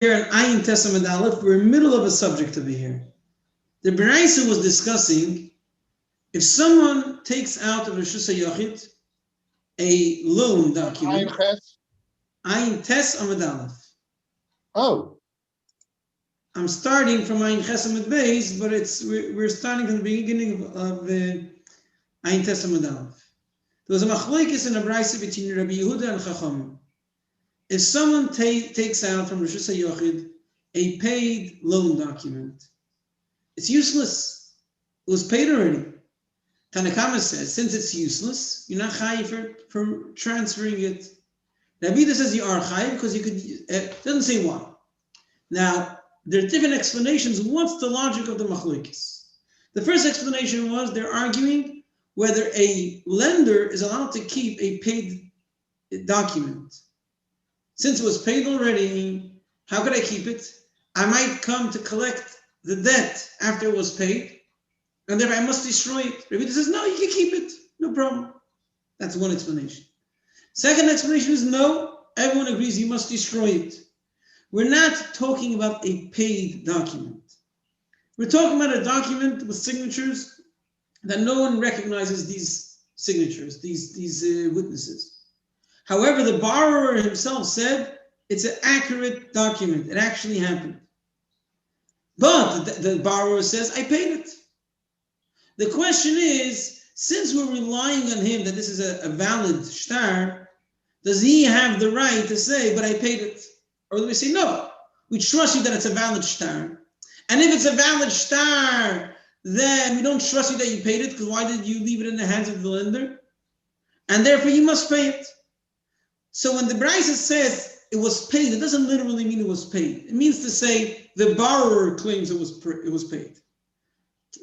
Here in Ayin Testament Aleph, we're in the middle of a subject over here. The Beraisa was discussing if someone takes out of Rishus HaYachid a loan document. Ayin Tes Amud Aleph. Oh. I'm starting from Ayin Ches Amud Beis, but we're starting from the beginning of the Ayin Tes Amud Aleph. There was a machlokes in a Beraisa between Rabbi Yehuda and Chachamim. If someone takes out from Rishus HaYachid a paid loan document, it's useless. It was paid already. Tanakama says, since it's useless, you're not chayiv for transferring it. Rabbi says you are chayiv because you could, it doesn't say why. Now, there are different explanations. What's the logic of the machlokes? The first explanation was they're arguing whether a lender is allowed to keep a paid document. Since it was paid already, how could I keep it? I might come to collect the debt after it was paid, and therefore I must destroy it. Rabbi says, no, you can keep it, no problem. That's one explanation. Second explanation is no, everyone agrees you must destroy it. We're not talking about a paid document. We're talking about a document with signatures that no one recognizes these signatures, these witnesses. However, the borrower himself said it's an accurate document. It actually happened. But the borrower says, I paid it. The question is, since we're relying on him that this is a valid shtar, does he have the right to say, but I paid it? Or do we say, no, we trust you that it's a valid shtar. And if it's a valid shtar, then we don't trust you that you paid it, because why did you leave it in the hands of the lender? And therefore you must pay it. So when the Beraisa says it was paid, it doesn't literally mean it was paid. It means to say the borrower claims it was paid.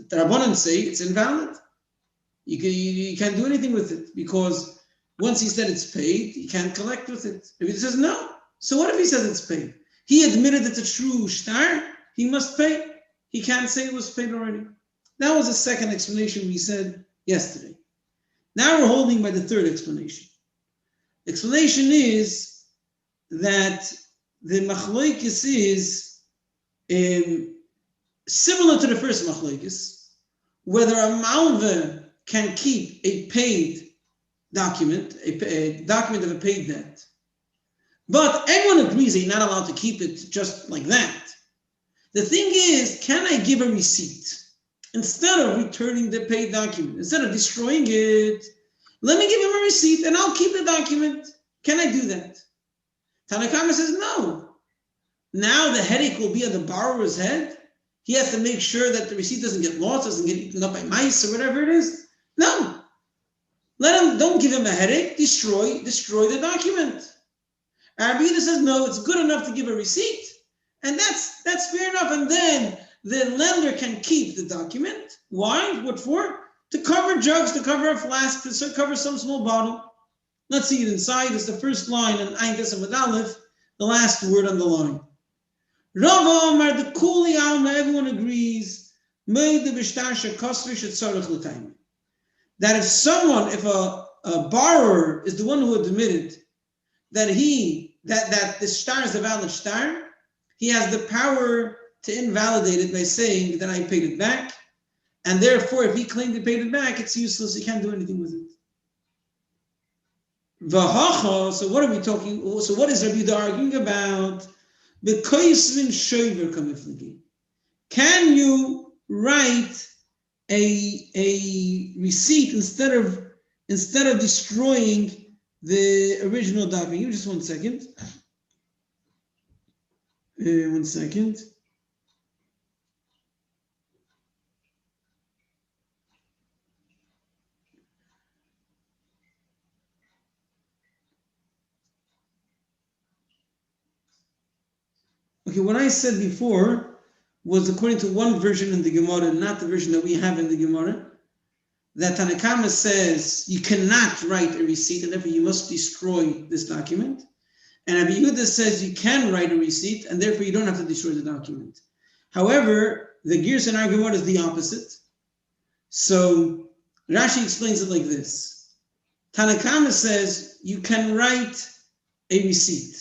The Rabbanan say it's invalid. You can't do anything with it because once he said it's paid, you can't collect with it. If he says no, so what if he says it's paid? He admitted it's a true shtar, he must pay. He can't say it was paid already. That was the second explanation we said yesterday. Now we're holding by the third explanation. Explanation is that the machlokes is similar to the first machlokes, whether a malva can keep a paid document, a document of a paid debt, but everyone agrees they're not allowed to keep it just like that. The thing is, can I give a receipt instead of returning the paid document? Instead of destroying it, let me give him a receipt and I'll keep the document. Can I do that? Tanakama says no. Now the headache will be on the borrower's head. He has to make sure that the receipt doesn't get lost, doesn't get eaten up by mice or whatever it is. No. Don't give him a headache. Destroy the document. Rabbi says no, it's good enough to give a receipt. And that's fair enough. And then the lender can keep the document. Why? What for? To cover jugs, to cover a flask, to cover some small bottle. Let's see it inside. It's the first line in Ayin Tes Amud Aleph, the last word on the line. Rava Amar, the Kuli Alma, everyone agrees, that if a borrower is the one who admitted that this shtar is a valid shtar, he has the power to invalidate it by saying that I paid it back. And therefore, if he claimed he paid it back, it's useless. He can't do anything with it. So what are we talking? So what is Rabbi arguing about? Can you write a receipt instead of destroying the original document? Give me just 1 second. 1 second. Okay, what I said before was according to one version in the Gemara, not the version that we have in the Gemara, that Tanakama says you cannot write a receipt and therefore you must destroy this document. And Rabbi Yehuda says you can write a receipt and therefore you don't have to destroy the document. However, the Girs in our Gemara is the opposite. So Rashi explains it like this. Tanakama says you can write a receipt.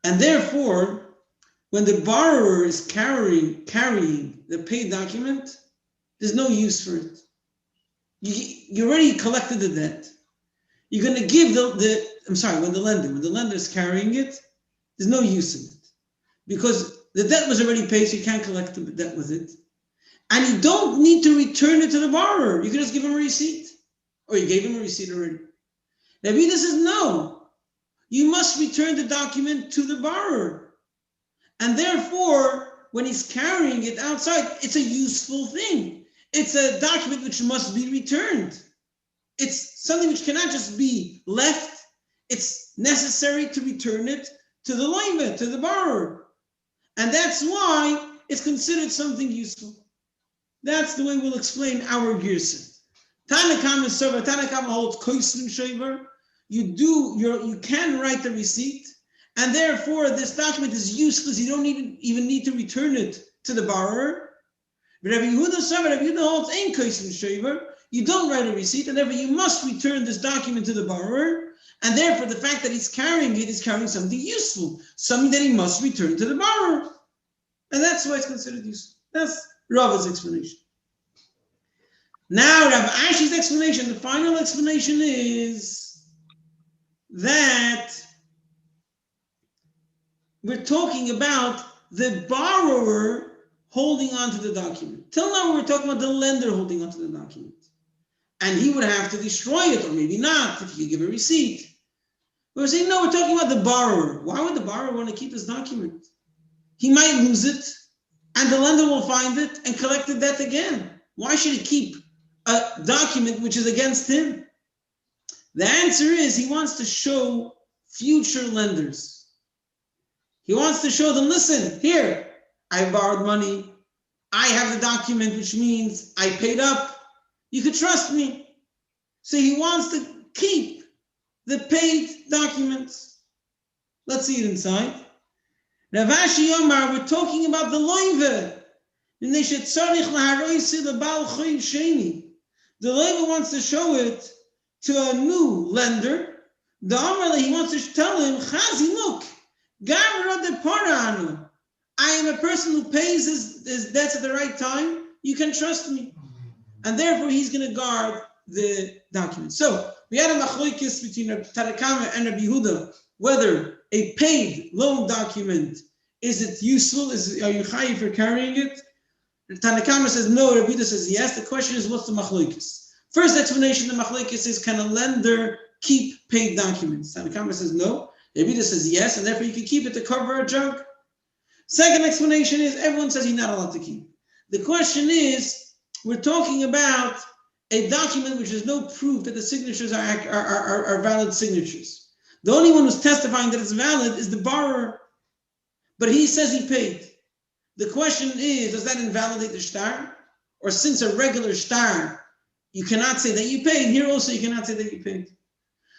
And therefore, when the borrower is carrying the paid document, there's no use for it. You already collected the debt. You're going to give when the lender is carrying it, there's no use in it. Because the debt was already paid, so you can't collect the debt with it. And you don't need to return it to the borrower. You can just give him a receipt. Or you gave him a receipt already. Rabbi says, no. You must return the document to the borrower. And therefore, when he's carrying it outside, it's a useful thing. It's a document which must be returned. It's something which cannot just be left. It's necessary to return it to the loiva, to the borrower. And that's why it's considered something useful. That's the way we'll explain our girsa. Tanakam is server. Tanakam holds koisrin shaver. You can write the receipt, and therefore this document is useless. You don't even need to return it to the borrower. But Rabbi Yehuda server, Rabbi Yehuda holds ein koisrin shaver. You don't write a receipt, and therefore you must return this document to the borrower. And therefore, the fact that he's carrying it is carrying something useful, something that he must return to the borrower. And that's why it's considered useful. That's Rava's explanation. Now, Rav Ashi's explanation, the final explanation is that we're talking about the borrower holding on to the document. Till now, we're talking about the lender holding on to the document. And he would have to destroy it, or maybe not, if you give a receipt. But we're saying, no, we're talking about the borrower. Why would the borrower want to keep this document? He might lose it, and the lender will find it and collect the debt again. Why should he keep a document which is against him? The answer is he wants to show future lenders. He wants to show them, listen, here, I borrowed money. I have the document, which means I paid up. You could trust me. So he wants to keep the paid documents. Let's see it inside. Rav Ashi Yomar, we're talking about the loive. The loive wants to show it to a new lender. The Amar, he wants to tell him, Chazi, look, I am a person who pays his debts at the right time. You can trust me. And therefore, he's going to guard the document. So, we had a machlokes between Tanakama and Rabbi Yehuda, whether a paid loan document, is it useful? Are you chayiv for carrying it? Tanakama says no, Rabbi Yehuda says yes. The question is, what's the machlokes? First explanation, the machlokes is, can a lender keep paid documents? Tanakama says no. Rabbi Yehuda says yes, and therefore you can keep it to cover a junk. Second explanation is, everyone says you're not allowed to keep. The question is, we're talking about a document which has no proof that the signatures are valid signatures. The only one who's testifying that it's valid is the borrower, but he says he paid. The question is, does that invalidate the shtar? Or since a regular shtar, you cannot say that you paid, here also you cannot say that you paid.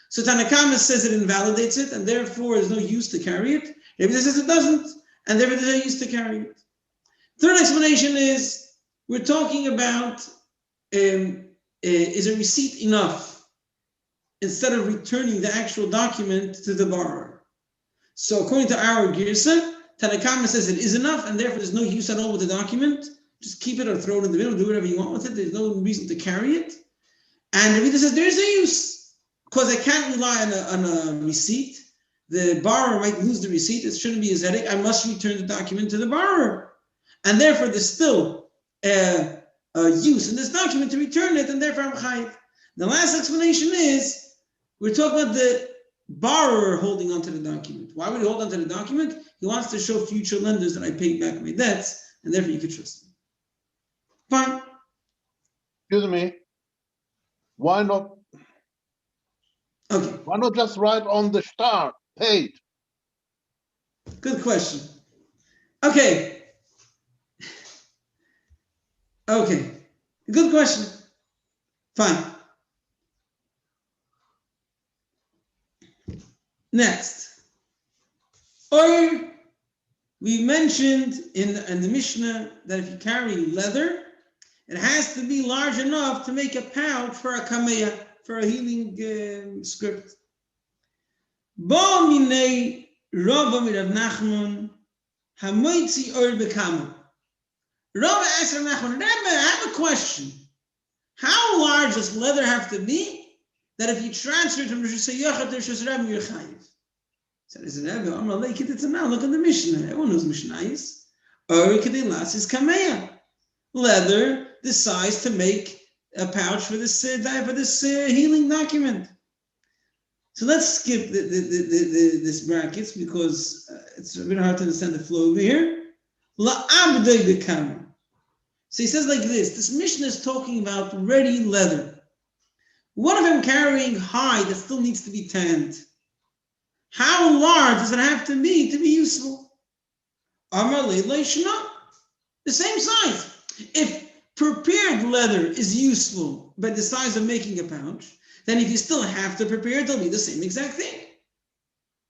So Tanakama says it invalidates it, and therefore there's no use to carry it. Rabbi says it doesn't, and therefore there's no use to carry it. Third explanation is, we're talking about, is a receipt enough instead of returning the actual document to the borrower? So according to our girsa, Tanakama says it is enough, and therefore there's no use at all with the document. Just keep it or throw it in the middle, do whatever you want with it. There's no reason to carry it. And Rabbi says there is a use, because I can't rely on a receipt. The borrower might lose the receipt. It shouldn't be his headache. I must return the document to the borrower. And therefore there's still a use in this document to return it, and therefore I'm chayiv. The last explanation is, we're talking about the borrower holding onto the document. Why would he hold onto the document? He wants to show future lenders that I paid back my debts, and therefore you can trust me. Fine. Excuse me. Why not? Okay. Why not just write on the shtar, paid? Good question. Okay. Good question. Fine. Next. Or we mentioned in the Mishnah that if you carry leather, it has to be large enough to make a pouch for a kameya, for a healing script. Bo minei Rabba Rav Nachman Hamoitzi or bekama. Rabbi asked Rabbi Nachman, Rabbi, I have a question. How large does leather have to be that if you transfer it from Rosh Hashanah to Rosh Hashanah, you're chayiv? So he said, Rabbi, I'm going to it now. Look at the Mishnah. Everyone knows Mishnah is. Or kedelas is kameya. Leather, the size to make a pouch for this healing document. So let's skip this brackets because it's a bit hard to understand the flow over here. La'abdei bekama. So he says like this Mishnah is talking about ready leather. One of them carrying hide that still needs to be tanned. How large does it have to be useful? Amar le'leishna, the same size. If prepared leather is useful by the size of making a pouch, then if you still have to prepare it, it'll be the same exact thing.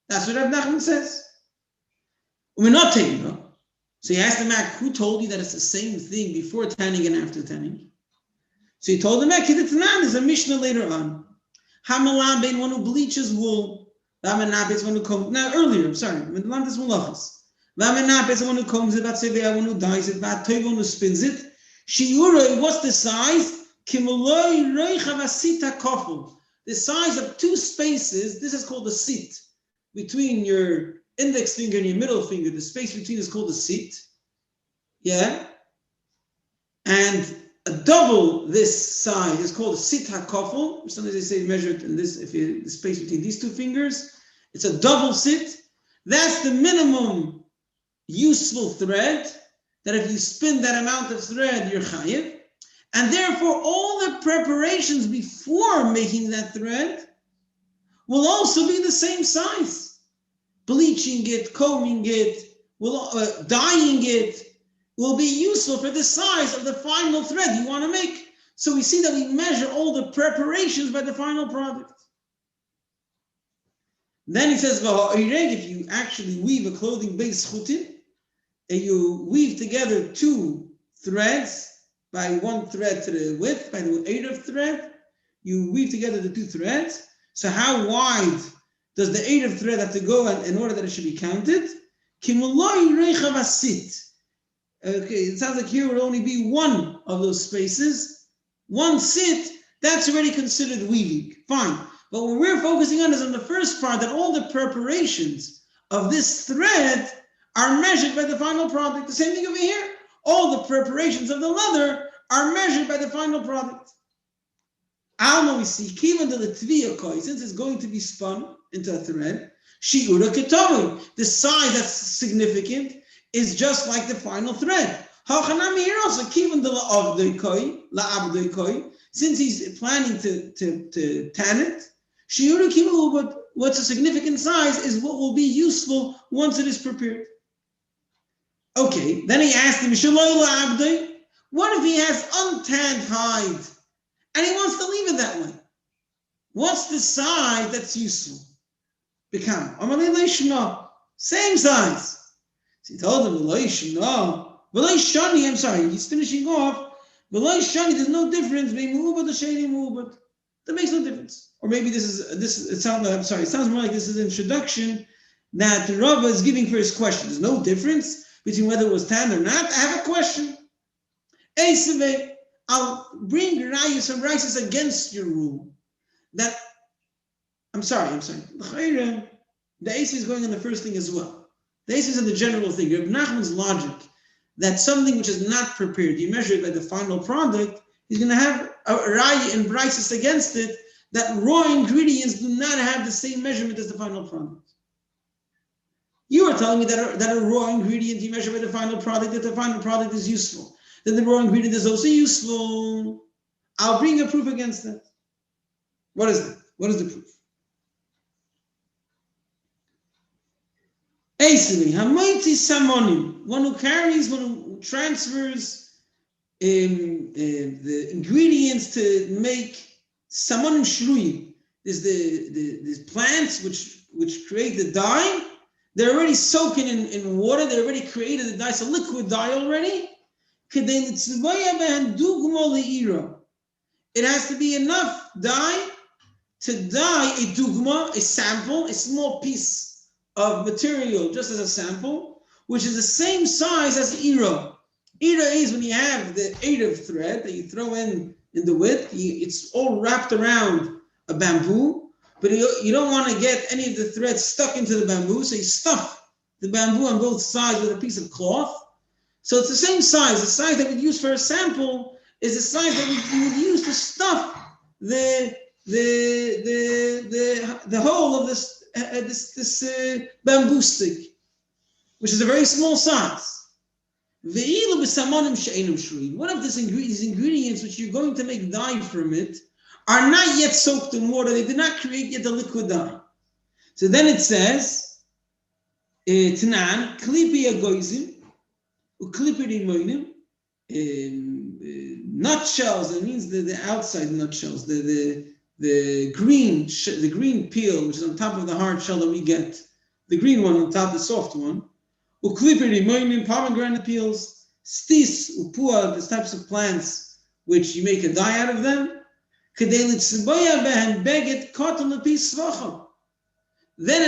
That's what Rabbi Nachman says. We're not taking it. So he asked the Mac, who told you that it's the same thing before tanning and after tanning? So he told the Mac, there's a Mishnah later on. Hamalam bein one who bleaches wool. Vamanapes one who combs. Now earlier, I'm sorry. Vamanapes mulachas. Vamanapes one who combs it. Vatsevea one who dyes it. Vatoi one who spins it. Shiuroi, what's the size? Kimoloi reicha vasita kofel. The size of two spaces. This is called the sit. Between your index finger and your middle finger, the space between is called the sit. Yeah? And a double this size is called a sit hakofel. Sometimes they say measure it in this, if you the space between these two fingers. It's a double sit. That's the minimum useful thread, that if you spin that amount of thread, you're chayiv. And therefore, all the preparations before making that thread will also be the same size. Bleaching it, combing it, dyeing it will be useful for the size of the final thread you want to make. So we see that we measure all the preparations by the final product. Then he says, if you actually weave a clothing base chutin, and you weave together two threads, by one thread to the width, by the eighth of thread, you weave together the two threads. So how wide does the eighth of thread have to go in order that it should be counted? Okay, it sounds like here would only be one of those spaces. One sit, that's already considered weaving. Fine. But what we're focusing on is on the first part, that all the preparations of this thread are measured by the final product. The same thing over here. All the preparations of the leather are measured by the final product. Alma, we see, since it's going to be spun into a thread, shiura ketovi, the size that's significant is just like the final thread. Hachanami here also, since he's planning to tan it, shiura kivu, but what's a significant size is what will be useful once it is prepared. Okay, then he asked him, what if he has untanned hide and he wants to leave it that way? What's the size that's useful? Become same size. So he told him, I'm sorry, he's finishing off. There's no difference between mu'ubad and sheni mu'ubad. That makes no difference. Or maybe it sounds more like this is an introduction that the Rabbi is giving for his question. There's no difference between whether it was tanned or not. I have a question. I'll bring some rises against your rule. That I'm sorry. The Ace is going on the first thing as well. The Ace is on the general thing. Rabbi Nachman's logic that something which is not prepared, you measure it by the final product, he's going to have a raya and brises against it that raw ingredients do not have the same measurement as the final product. You are telling me that a raw ingredient you measure by the final product, that the final product is useful. That the raw ingredient is also useful. I'll bring a proof against that. What is that? What is the proof? One who carries, one who transfers the ingredients to make samonim shruyim. There's the plants which create the dye. They're already soaking in water. They already created the dye. It's a liquid dye already. It has to be enough dye to dye a dugma, a sample, a small piece of material, just as a sample. which is the same size as Ira. Ira is when you have the Erev thread that you throw in the width, it's all wrapped around a bamboo, but you don't want to get any of the threads stuck into the bamboo, so you stuff the bamboo on both sides with a piece of cloth. So it's the same size. The size that we'd use for a sample is the size that you would use to stuff the whole of this bamboo stick, which is a very small size. One of these ingredients which you're going to make dye from it are not yet soaked in water. They did not create yet the liquid dye. So then it says, Tanan, klipi agoizim, uklipi rimoinim, nutshells. That means the outside nutshells, the green peel, which is on top of the hard shell that we get, the green one on top, the soft one. Uklipi rimoinim, pomegranate peels, stis, upua, these types of plants which you make a dye out of them. Then it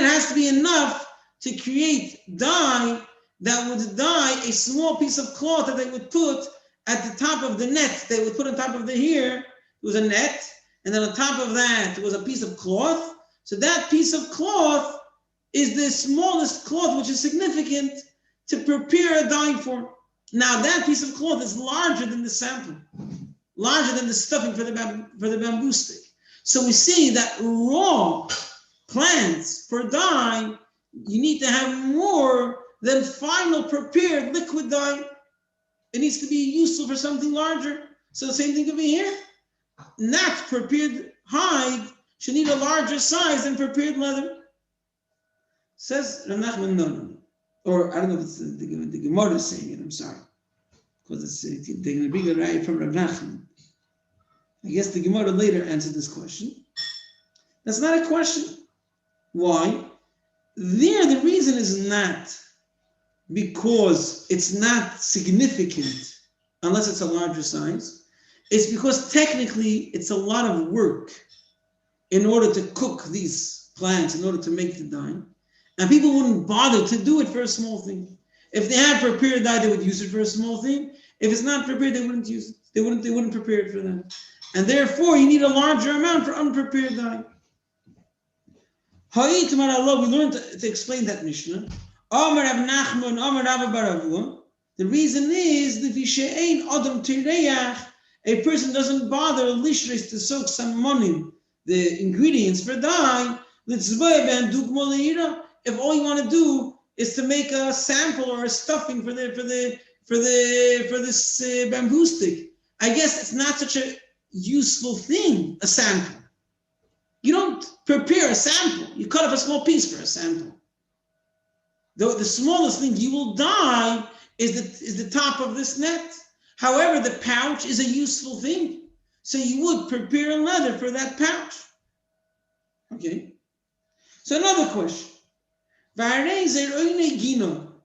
has to be enough to create dye that would dye a small piece of cloth that they would put at the top of the net. They would put on top of the hair, it was a net, and then on top of that was a piece of cloth. So that piece of cloth is the smallest cloth which is significant to prepare a dye for. Now that piece of cloth is larger than the sample, larger than the stuffing for the bamboo stick. So we see that raw plants for dye, you need to have more than final prepared liquid dye. It needs to be useful for something larger. So the same thing could be here. Not prepared hide should need a larger size than prepared leather. Says Rav Nachman, no. Or I don't know if it's the Gemara is saying it, I'm sorry. Because they're going to bring a raya from Rav Nachman. I guess the Gemara later answered this question. That's not a question. Why? There, the reason is not because it's not significant unless it's a larger size. It's because technically it's a lot of work in order to cook these plants, in order to make the dye. And people wouldn't bother to do it for a small thing. If they had prepared dye, they would use it for a small thing. If it's not prepared, they wouldn't use it. They wouldn't prepare it for them. And therefore, you need a larger amount for unprepared dye. We learned to explain that Mishnah. The reason is a person doesn't bother to soak some money, the ingredients for dye. If all you want to do is to make a sample or a stuffing for this bamboo stick, I guess it's not such a useful thing, a sample. You don't prepare a sample. You cut up a small piece for a sample. The smallest thing you will dye is the top of this net. However, the pouch is a useful thing. So you would prepare leather for that pouch. Okay. So another question.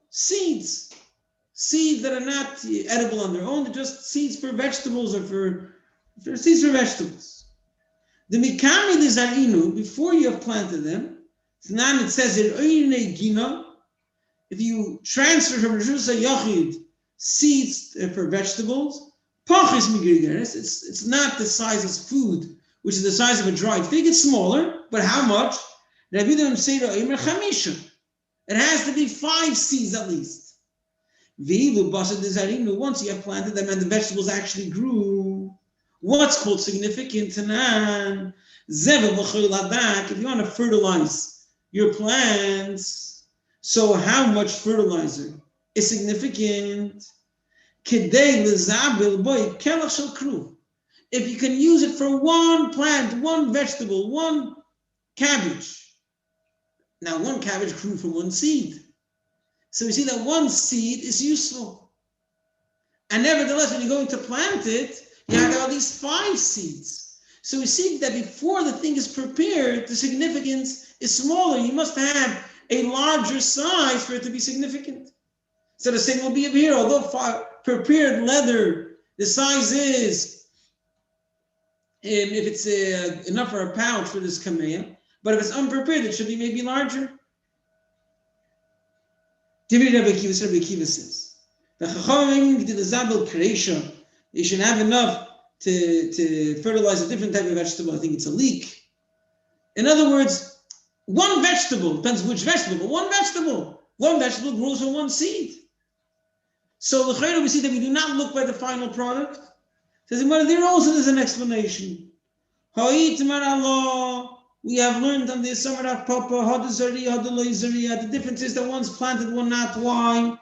Seeds that are not edible on their own, they're just seeds for vegetables or for seeds for vegetables. The mikami de zarinu, before you have planted them, it says if you transfer from Rishus HaYachid seeds for vegetables, it's not the size as food, which is the size of a dried fig, it's smaller, but how much? It has to be 5 seeds at least. Once you have planted them and the vegetables actually grew, what's called significant? If you want to fertilize your plants, so how much fertilizer is significant? If you can use it for one plant, one vegetable, one cabbage. Now, one cabbage grew from one seed. So we see that one seed is useful. And nevertheless, when you're going to plant it, you have at least 5 seeds. So we see that before the thing is prepared, the significance is smaller. You must have a larger size for it to be significant. So the same will be here. Although prepared leather, the size is, if it's enough for a pouch for this kamea, but if it's unprepared, it should be maybe larger. Divi Rabbi Akiva says, the Chachamim did the Zabel Kreisha. You should have enough to fertilize a different type of vegetable. I think it's a leek. In other words, one vegetable, depends which vegetable, but one vegetable grows from one seed. So l'chayra we see that we do not look by the final product. Says there also is an explanation. We have learned on the Samar Papa, Hadazari, Hadaloizari, the difference is that one's planted, one not. Why?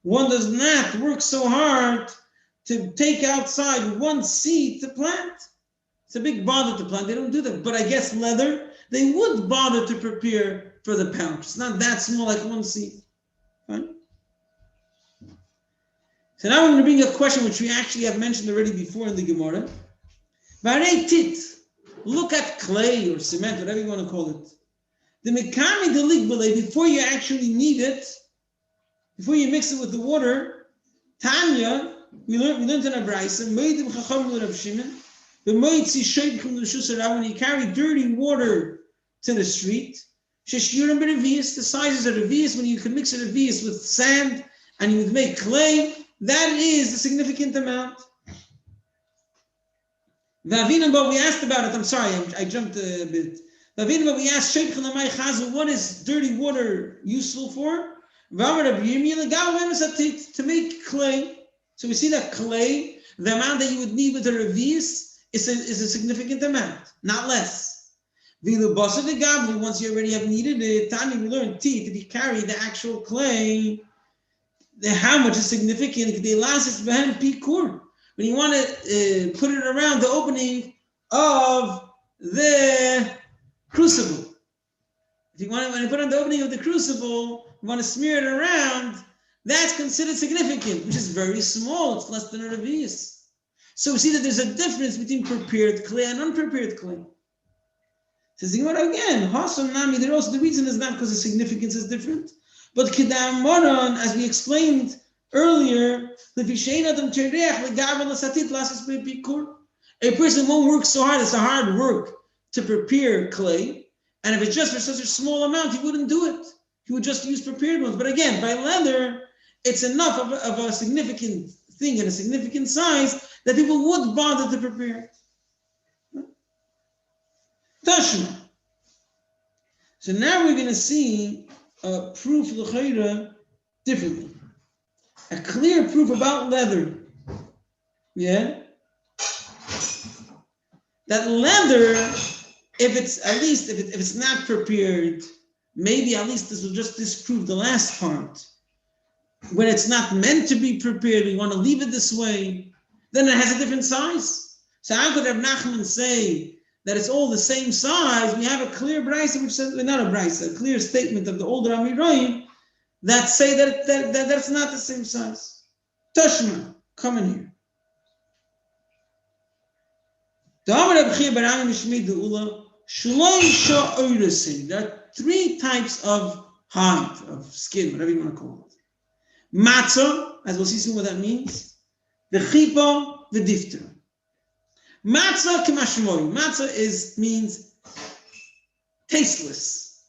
One does not work so hard to take outside one seed to plant. It's a big bother to plant. They don't do that. But I guess leather, they would bother to prepare for the pouch. It's not that small, like one seed. Fine. So now I'm going to bring a question which we actually have mentioned already before in the Gemara. Look at clay or cement, whatever you want to call it. The mekami the ligbale, before you actually knead it, before you mix it with the water, Tanya, we learned in a brayso, meidim chacham l'Rav Shimon, when you carry dirty water to the street, the sizes of revius, when you can mix a revius with sand and you would make clay, that is a significant amount. But we asked about it. I'm sorry, I jumped a bit. But we asked, what is dirty water useful for? To make clay. So we see that clay, the amount that you would need with a revius is a significant amount, not less. Once you already have needed it, Tani, we learned that if you carry the actual clay, how much is significant? When you want to put it around the opening of the crucible. If you want to put on the opening of the crucible, you want to smear it around, that's considered significant, which is very small. It's less than a revius. So we see that there's a difference between prepared clay and unprepared clay. Says again, there also the reason is not because the significance is different, but kedam moran, as we explained earlier, a person won't work so hard. It's a hard work to prepare clay, and if it's just for such a small amount, he wouldn't do it. He would just use prepared ones. But again, by leather, it's enough of a significant thing and a significant size that people would bother to prepare. Tashma. So now we're going to see a proof l'chayra differently. A clear proof about leather. Yeah? That leather, if it's not prepared, maybe at least this will just disprove the last part. When it's not meant to be prepared, we want to leave it this way, then it has a different size. So how could Rav Nachman say that it's all the same size? We have a clear brayso which says, not a brayso, a clear statement of the older Amiroim that say that that's not the same size. Tashma, come in here. There are three types of hide, of skin, whatever you want to call it. Matzah, as we'll see soon what that means. The chipa, the difter. Matzah k'mashmoy. Matzah means tasteless.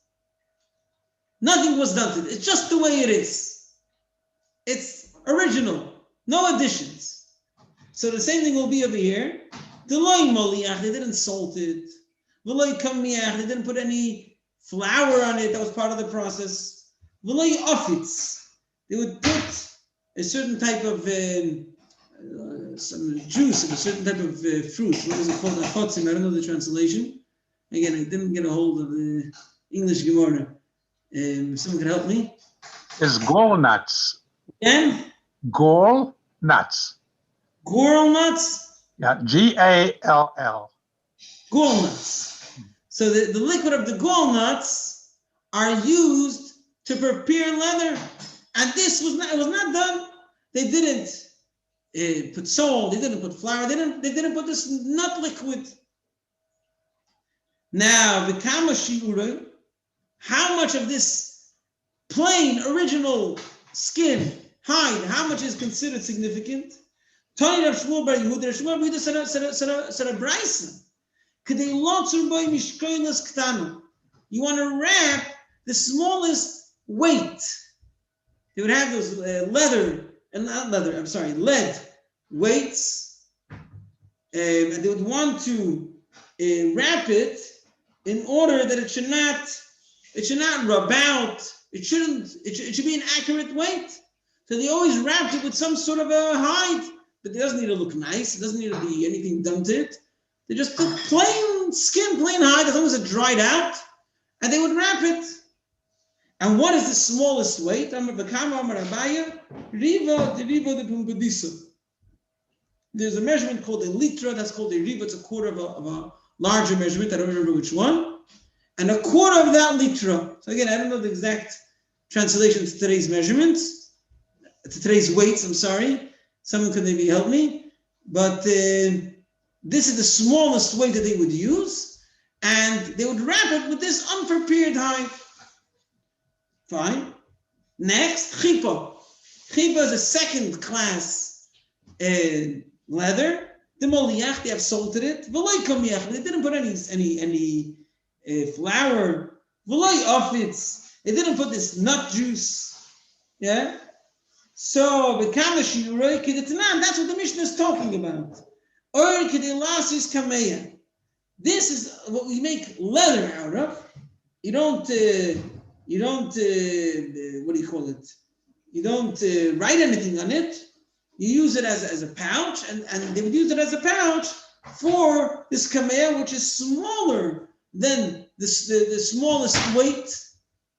Nothing was done to it. It's just the way it is. It's original. No additions. So the same thing will be over here. The loy moliach, they didn't salt it. The loy kamiach, they didn't put any flour on it. That was part of the process. The loy ofitz, they would put a certain type of some juice of a certain type of fruit. What is it called? Achotzim. I don't know the translation. Again, I didn't get a hold of the English Gemara. Someone could help me. It's gall nuts. Again? Gall nuts. Gall nuts? Yeah, Gall. Gall nuts. So the liquid of the gall nuts are used to prepare leather. And this was not done. They didn't put salt, they didn't put flour, they didn't put this nut liquid. Now, the kama shiura, how much of this plain, original skin, hide, how much is considered significant? Tani Rav Shmuel bar Yehuda, Rav Shmuel bar Yehuda said a brayso. Kedei lotzur boy mishkoilas ktana. you want to wrap the smallest weight. They would have those lead weights, and they would want to wrap it in order that it should not rub out. It should be an accurate weight. So they always wrapped it with some sort of a hide, but it doesn't need to look nice. It doesn't need to be anything done to it. They just put plain skin, plain hide, as long as it dried out, and they would wrap it. And what is the smallest weight? There's a measurement called a litra. That's called a riva. It's a quarter of a larger measurement. I don't remember which one. And a quarter of that litra. So again, I don't know the exact translation to today's measurements, to today's weights. I'm sorry. Someone could maybe help me. But this is the smallest weight that they would use, and they would wrap it with this unprepared hide. Fine. Next, chippah. Chippah is a second class leather. The moliach, they have salted it. V'loi komiach, they didn't put any flour. V'loi ofitz, they didn't put this nut juice. Yeah. So v'kama shiuroi kedetanan. That's what the Mishnah is talking about. Or kedelasis kameya. This is what we make leather out of. You don't what do you call it? You don't write anything on it. You use it as a pouch, and they would use it as a pouch for this kameya, which is smaller than the smallest weight,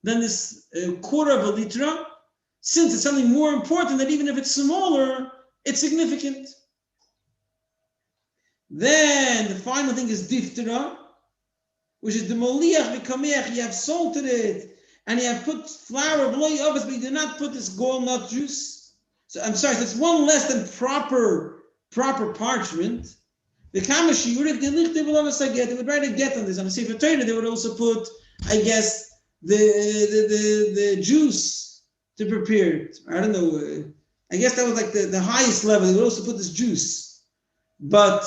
than this quarter of a litra, since it's something more important that even if it's smaller, it's significant. Then the final thing is diftera, which is the moliach v'kameach. You have salted it, and you have put flour of loy ovas, but you did not put this gall nut juice. So I'm sorry, so it's one less than proper parchment. The kamashi yurik the lichte v'lovas aget. They would write a get on this. On the sefer Torah, they would also put, I guess, the juice to prepare it. I don't know. I guess that was like the highest level. They would also put this juice, but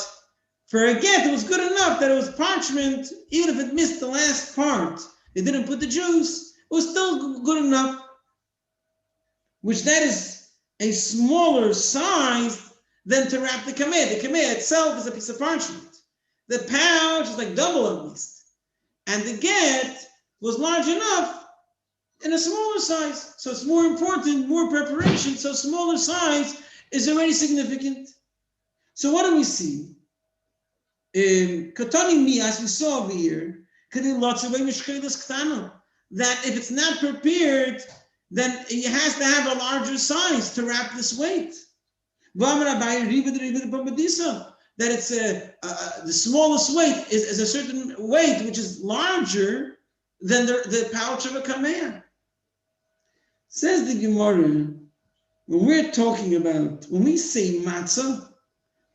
for a get, it was good enough that it was parchment, even if it missed the last part. They didn't put the juice. It was still good enough, which that is a smaller size than to wrap the kameya. The kameya itself is a piece of parchment. The pouch is like double at least. And the get was large enough in a smaller size. So it's more important, more preparation. So smaller size is already significant. So what do we see? Katanim mi, as we saw over here, that if it's not prepared, then it has to have a larger size to wrap this weight. That it's the smallest weight is a certain weight which is larger than the pouch of a kameya. Says the Gemara, when we're talking about, when we say matzah,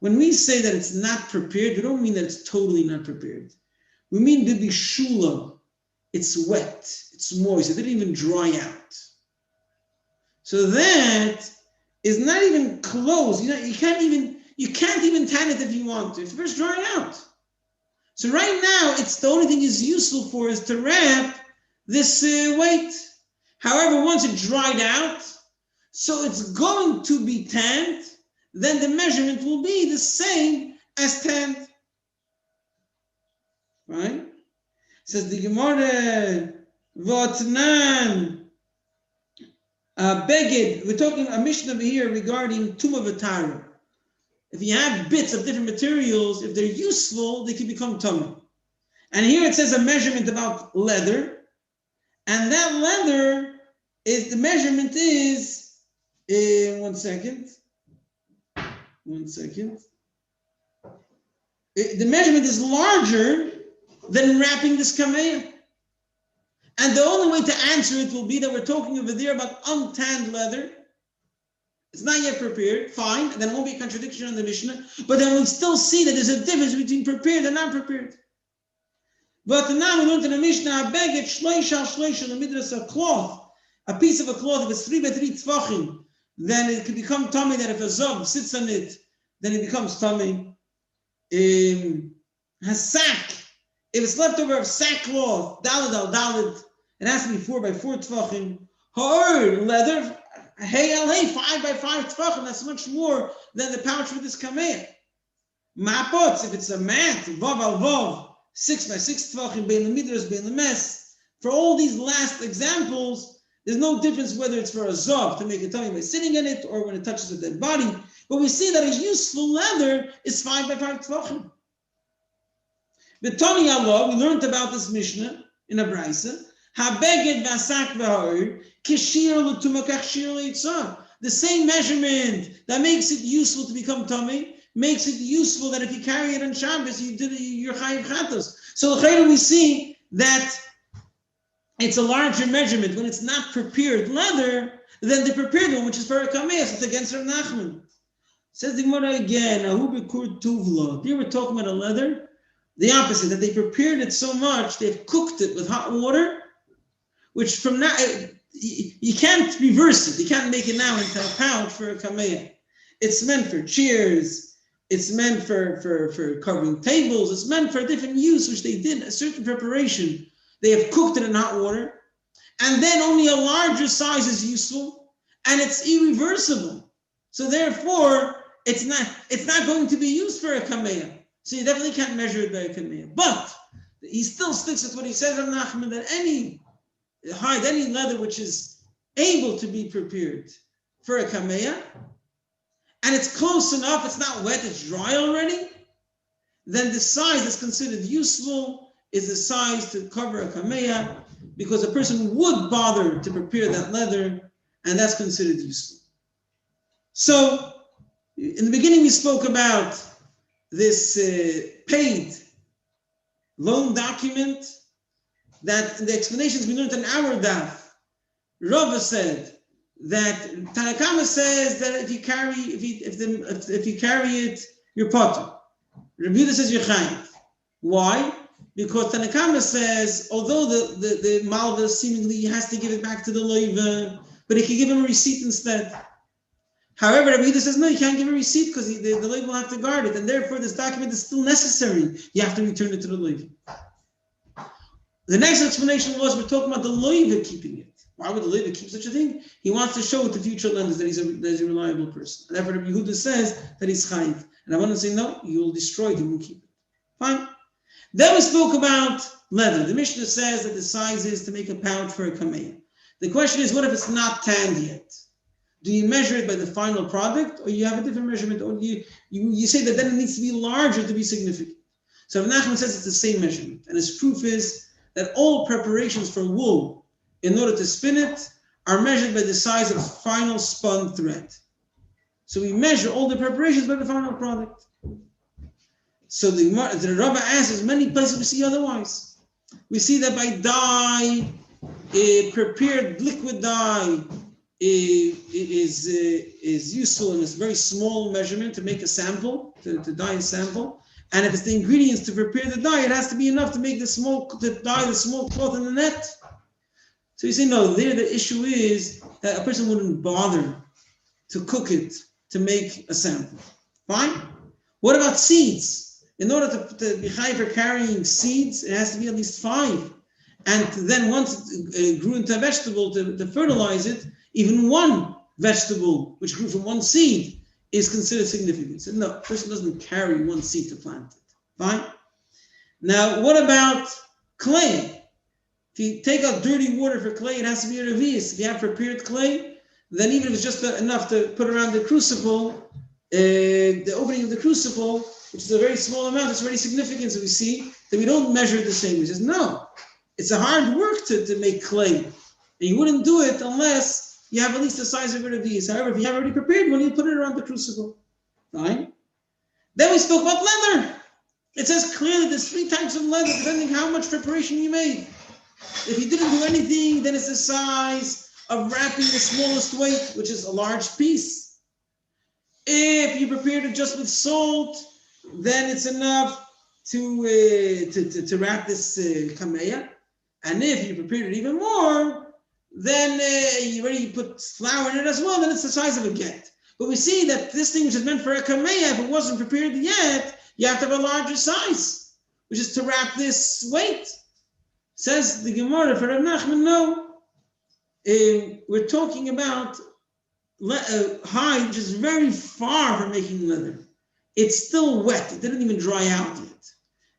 when we say that it's not prepared, we don't mean that it's totally not prepared. We mean the bishula, it's wet, it's moist, it didn't even dry out. So that is not even close. You can't even tan it if you want to. It's first drying out. So right now, it's the only thing is useful for is to wrap this weight. However, once it dried out, so it's going to be tanned, then the measurement will be the same as tanned. Right? Says the Gemara, Votnan Beged. We're talking a mission over here regarding Tumah V'Tara. If you have bits of different materials, if they're useful, they can become tumah. And here it says a measurement about leather, and that leather is the measurement is 1 second. 1 second. The measurement is larger than wrapping this kameya. And the only way to answer it will be that we're talking over there about untanned leather. It's not yet prepared, fine, and then it won't be a contradiction on the Mishnah, but then we still see that there's a difference between prepared and not prepared. But now we learned in the Mishnah, a beged shleisha the midras, a cloth, a piece of a cloth, if it's 3 by 3 tfachim, then it can become tummy, that if a zov sits on it, then it becomes tummy. Hasak, If it's leftover of sackcloth, daled al daled, it has to be 4 by 4 tvachim. Ha'or, leather, hey al hey, 5 by 5 tvachim. That's much more than the pouch for this kameh. Ma'apotz, if it's a mat, vav al vav, 6 by 6 tvachim, bein lemidros, bein lemes. For all these last examples, there's no difference whether it's for a zov to make a tummy by sitting in it or when it touches a dead body. But we see that a useful leather is 5 by 5 tvachim. The Tani Allah, we learned about this Mishnah in a Braisa. Habeged v'asak v'ha'or kishir l'tumakach shir leitzah. The same measurement that makes it useful to become tummy makes it useful that if you carry it on Shabbos, you're chayiv chatos. So l'chayr we see that it's a larger measurement when it's not prepared leather than the prepared one, which is for a kameas. It's against Rav Nachman. Says the Gemara again, ahu b'kur tuvla. Here we're talking about a leather. The opposite, that they prepared it so much, they've cooked it with hot water, which from now, you can't reverse it. You can't make it now into a pouch for a kameya. It's meant for chairs. It's meant for covering tables. It's meant for a different use, which they did a certain preparation. They have cooked it in hot water. And then only a larger size is useful, and it's irreversible. So therefore, it's not going to be used for a kameya. So you definitely can't measure it by a kameya. But he still sticks with what he says on Nachman, that any leather which is able to be prepared for a kameya, and it's close enough, it's not wet, it's dry already, then the size that's considered useful is the size to cover a kameya, because a person would bother to prepare that leather, and that's considered useful. So, in the beginning we spoke about this paid loan document, that the explanations we learned in our daf, Rabbi said that Tanakama says that if you carry it, you're potter. Rabbi Yehuda says you're chayiv. Why? Because Tanakama says, although the malva seemingly has to give it back to the loiva, but he can give him a receipt instead. However, Rabbi Yehuda says, no, you can't give a receipt because the loiva will have to guard it, and therefore this document is still necessary. You have to return it to the loiva. The next explanation was, we're talking about the loiva keeping it. Why would the loiva keep such a thing? He wants to show it to future lenders that he's a reliable person. And therefore, Rabbi Yehuda says that he's chayiv. And I want to say, no, you will destroy it, you won't keep it. Fine. Then we spoke about leather. The Mishnah says that the size is to make a pouch for a kameya. The question is, what if it's not tanned yet? Do you measure it by the final product, or you have a different measurement, or you say that then it needs to be larger to be significant? So Rav Nachman says it's the same measurement, and his proof is that all preparations for wool, in order to spin it, are measured by the size of final spun thread. So we measure all the preparations by the final product. So the Rabbi answers, many places we see otherwise. We see that by dye, prepared liquid dye is useful in this very small measurement to make a sample, to dye a sample. And if it's the ingredients to prepare the dye, it has to be enough to make dye the small cloth in the net. So you say, no, there the issue is that a person wouldn't bother to cook it to make a sample. Fine? What about seeds? In order to be high for carrying seeds, it has to be at least 5. And then once it grew into a vegetable, to fertilize it, even one vegetable, which grew from one seed, is considered significant. So no, a person doesn't carry one seed to plant it. Fine? Now, what about clay? If you take out dirty water for clay, it has to be a revis. If you have prepared clay, then even if it's just enough to put around the crucible, the opening of the crucible, which is a very small amount, it's very significant. So we see that we don't measure it the same. He says, no, it's a hard work to make clay. And you wouldn't do it unless you have at least the size of a revis. However, if you have already prepared one, you put it around the crucible. Fine? Then we spoke about leather. It says clearly there's 3 types of leather, depending how much preparation you made. If you didn't do anything, then it's the size of wrapping the smallest weight, which is a large piece. If you prepared it just with salt, then it's enough to wrap this kameya. And if you prepared it even more, then you already put flour in it as well, then it's the size of a get. But we see that this thing which is meant for a kameya, if it wasn't prepared yet, you have to have a larger size. which is to wrap this weight. Says the Gemara for Rav Nachman, no. We're talking about hide, which is very far from making leather. It's still wet. It didn't even dry out yet.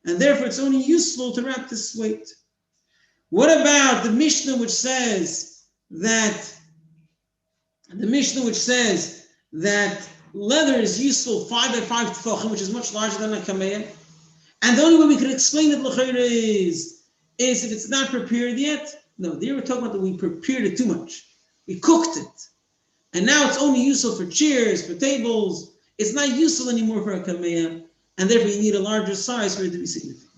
And therefore, it's only useful to wrap this weight. What about the Mishnah which says that leather is useful 5 by 5 tefachim, which is much larger than a kameya? And the only way we can explain it l'chayra is if it's not prepared yet. No, there we're talking about that we prepared it too much. We cooked it. And now it's only useful for chairs, for tables. It's not useful anymore for a kameya, and therefore you need a larger size for it to be significant.